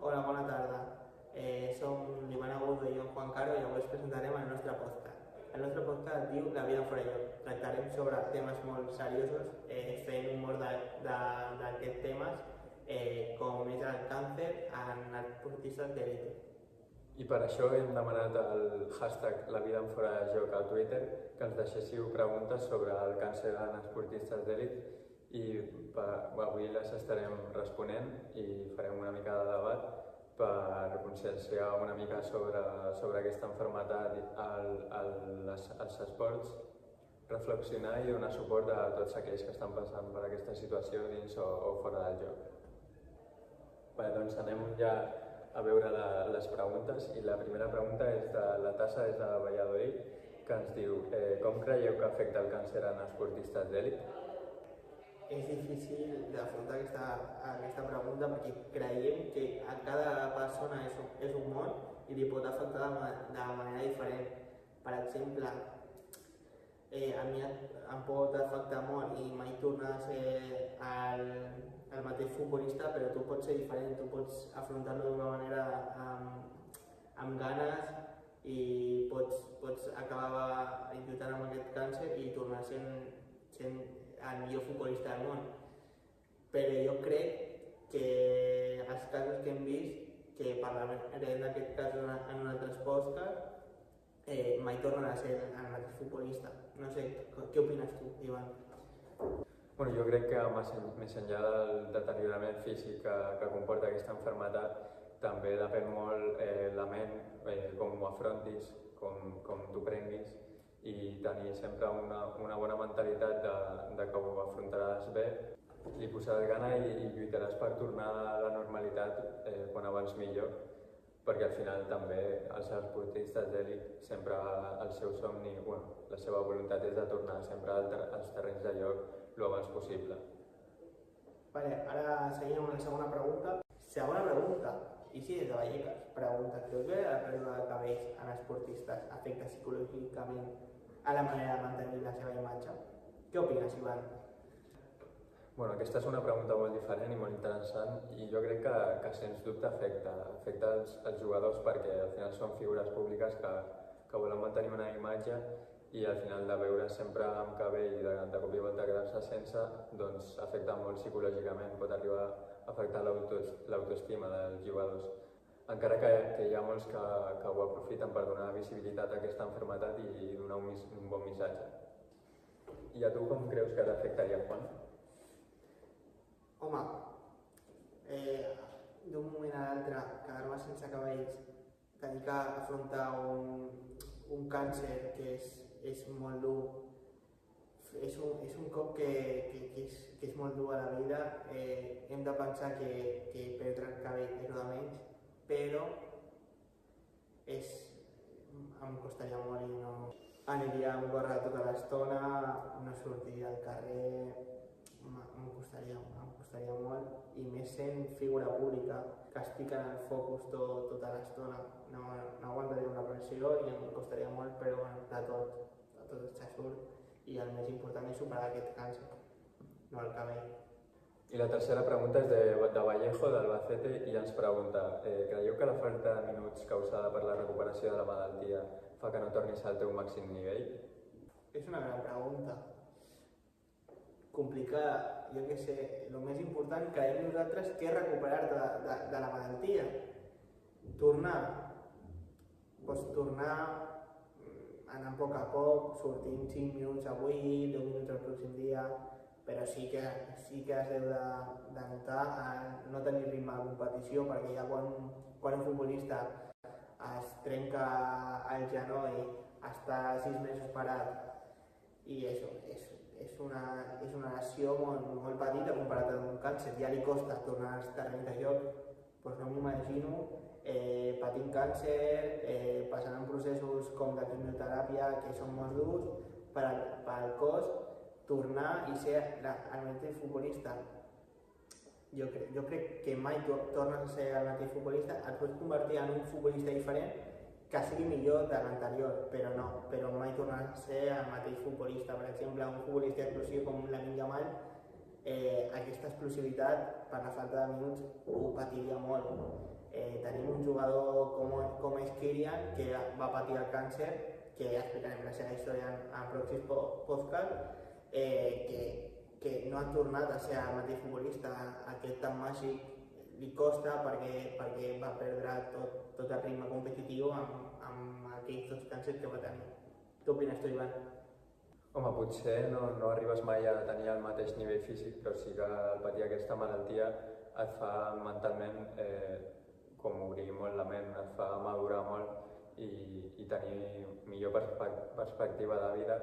Hola, bona tarda. Som l'Ivan Agudo i jo, Juan Caro, i avui us presentarem el nostre podcast. El nostre podcast es diu La vida fora lloc. Tractarem sobre temes molt seriosos, fent humor d'aquests temes, com és el càncer en els esportistes d'elit. I per això hem demanat el hashtag La vida fora de joc al Twitter que ens deixéssiu preguntes sobre el càncer en esportistes d'elit i avui les estarem responent i farem una mica de debat per conscienciar una mica sobre aquesta malaltia als esports, reflexionar i donar suport a tots aquells que estan passant per aquesta situació dins o fora del joc. Bé, doncs anem ja a veure les preguntes i la primera pregunta és de la Tassa, és de Valladolid, que ens diu com creieu que afecta el càncer en esportistes d'elit? És difícil d'afrontar aquesta pregunta perquè creiem que a cada persona és un món i li pot afectar de manera diferent. Per exemple, a mi em pot afectar molt i mai tornar a ser el mateix futbolista, però tu pots ser diferent, tu pots afrontar-lo d'una manera amb ganes i pots acabar lluitant amb aquest càncer i tornar sent el millor futbolista del món. Però jo crec que els casos que hem vist, que parlarem d'aquest cas en un altre podcast, mai tornarà a ser el mateix futbolista. No sé, què opines tu, Ivan? Bueno, jo crec que més enllà del deteriorament físic que comporta aquesta malaltia, també depèn molt la ment, com ho afrontis, com t'ho prenguis, i tenir sempre una bona mentalitat de que ho afrontaràs bé, li posaràs gana i lluitaràs per tornar a la normalitat quan abans millor, perquè al final també els esportistes d'elit sempre el seu somni, la seva voluntat és de tornar sempre als terrenys de joc lo abans possible. Vale, ara seguim amb la segona pregunta. Segona pregunta, i sí, des de Vallecas, pregunta, creu que la pèrdua de cabells en esportistes afecta psicològicament a la manera de mantenir la seva imatge? Què opines, Ivan? Bueno, aquesta és una pregunta molt diferent i molt interessant i jo crec que sens dubte afecta els jugadors perquè al final són figures públiques que volen mantenir una imatge i al final de veure sempre amb cabell i de cop i volta quedar-se sense, doncs afecta molt psicològicament, pot arribar a afectar l'autoestima dels jugadors. Encara que hi ha molts que ho aprofiten per donar visibilitat a aquesta malaltia i donar un bon missatge. I a tu com creus que t'afectaria, Juan? Home, d'un moment a l'altre, quedar-me sense cabells, tenir que afrontar un càncer que és molt dur, és un cop que és molt dur a la vida. Hem de pensar que perdre el cabell és el de menys, però em costaria molt i no aniria amb gorra tota l'estona, no sortiria al carrer, em costaria molt, i més sent figura pública, que estic en el focus tota l'estona, no aguantaria una pressió i em costaria molt, però de tot se surt, i el més important és superar aquest càncer, no el cabell. I la tercera pregunta és de Vallejo, d'Albacete, i ens pregunta creieu que la falta de minuts causada per la recuperació de la malaltia fa que no tornis al teu màxim nivell? És una gran pregunta. Complicada, jo què sé, el més important creiem nosaltres que és recuperar-te de la malaltia. Pots tornar anant a poc, sortint 5 minuts avui, 10 minuts el pròxim dia, però sí que has de notar no tenir ritme de competició, perquè ja quan un futbolista es trenca el genoll, està 6 mesos parat i és una lesió molt petita comparat amb un càncer, ja li costa tornar als terrenys de joc, doncs no m'imagino patint càncer, passant en processos com de quimioteràpia que són molt durs per al cos, tornar i ser el mateix futbolista. Jo crec que mai tornes a ser el mateix futbolista, et pots convertir en un futbolista diferent que sigui millor de l'anterior, però mai tornaràs a ser el mateix futbolista. Per exemple, un futbolista explosiu com Lamine Yamal aquesta explosivitat, per la falta de minuts, ho patiria molt. Tenim un jugador com és Kylian, que va patir el càncer, que ja explicarem la seva història en pròxims podcasts, que no ha tornat a ser el mateix futbolista. Aquest tan màgic li costa perquè va perdre tot el ritme competitiu amb aquells dos càncers que va tenir. Què opines tu, Ivan? Home, potser no arribes mai a tenir el mateix nivell físic, però sí que al patir aquesta malaltia et fa mentalment com obrir molt la ment, et fa madurar molt i tenir millor perspectiva de vida,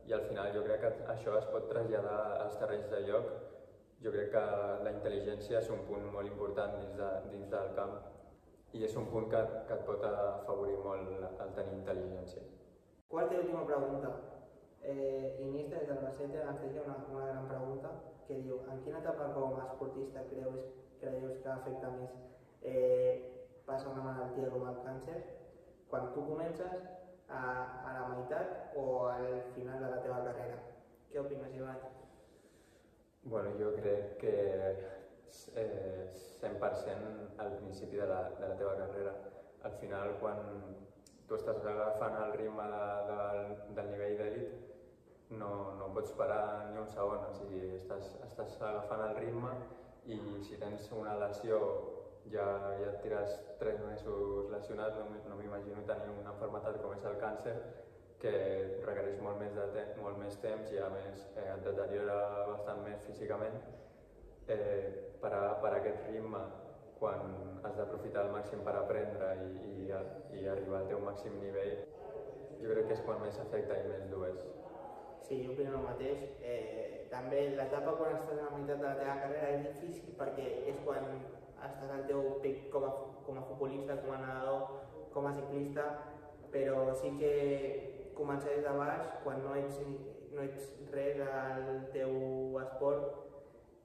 i al final jo crec que això es pot traslladar als terrenys de joc. Jo crec que la intel·ligència és un punt molt important dins del camp i és un punt que et pot afavorir molt el tenir intel·ligència. Quarta i última pregunta. Iniesta des del Albacete ens deixa una gran pregunta que diu: en quina etapa com a esportista creus que afecta més passar una malaltia com el càncer? Quan tu comences, a la meitat o al final de la teva carrera? Què opines, Ivan? Bueno, jo crec que 100% al principi de la teva carrera. Al final, quan tu estàs agafant el ritme del nivell d'elit, no pots parar ni un segon, o sigui, estàs agafant el ritme i si tens una lesió ja et tires 3 mesos lesionat. No m'imagino tenir una malaltia com és el càncer, que requereix molt més temps i a més et deteriora bastant més físicament. Per aquest ritme, quan has d'aprofitar al màxim per aprendre i arribar al teu màxim nivell, jo crec que és quan més afecta i més dues. Sí, jo opino el mateix. També l'etapa quan estàs a la meitat de la teva carrera és difícil perquè és quan estàs al teu pic com a futbolista, com a nedador, com a ciclista, però sí que començar des de baix, quan no ets res al teu esport,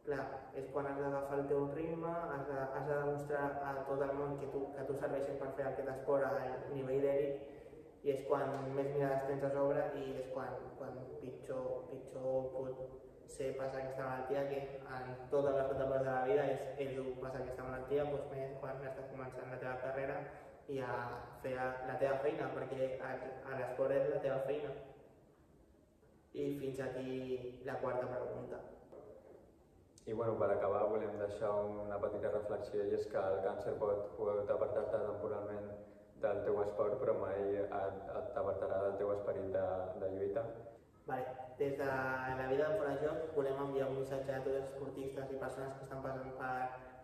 clar, és quan has d'agafar el teu ritme, has de demostrar a tot el món que tu serveixes per fer aquest esport al nivell d'elit, i és quan més mirades tens a sobre i és quan pitjor pot ser passar aquesta malaltia, que en totes les etapes de la vida és dur passar aquesta malaltia, doncs més quan estàs començant la teva carrera i a fer la teva feina, perquè l'esport és la teva feina. I fins aquí la quarta pregunta. I bueno, per acabar volem deixar una petita reflexió, i és que el càncer pot apartar-te temporalment del teu esport, però mai t'apartarà del teu esperit de lluita. Vale. Des de la vida de fora de joc volem enviar un missatge a tots els esportistes i persones que estan passant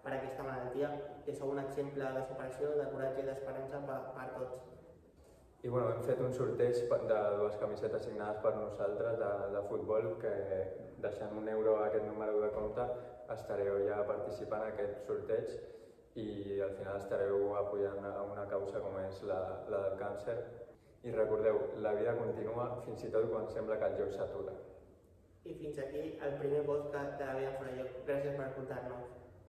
per aquesta malaltia, que sou un exemple de superació, de coratge i d'esperança per tots. I bueno, hem fet un sorteig de 2 camisetes signades per nosaltres de futbol, que deixant €1 a aquest número de compte estareu ja participant en aquest sorteig i al final estareu apoyant a una causa com és la del càncer. I recordeu, la vida continua fins i tot quan sembla que el joc s'atura. I fins aquí el primer podcast de la vida fora de joc. Gràcies per escoltar-nos.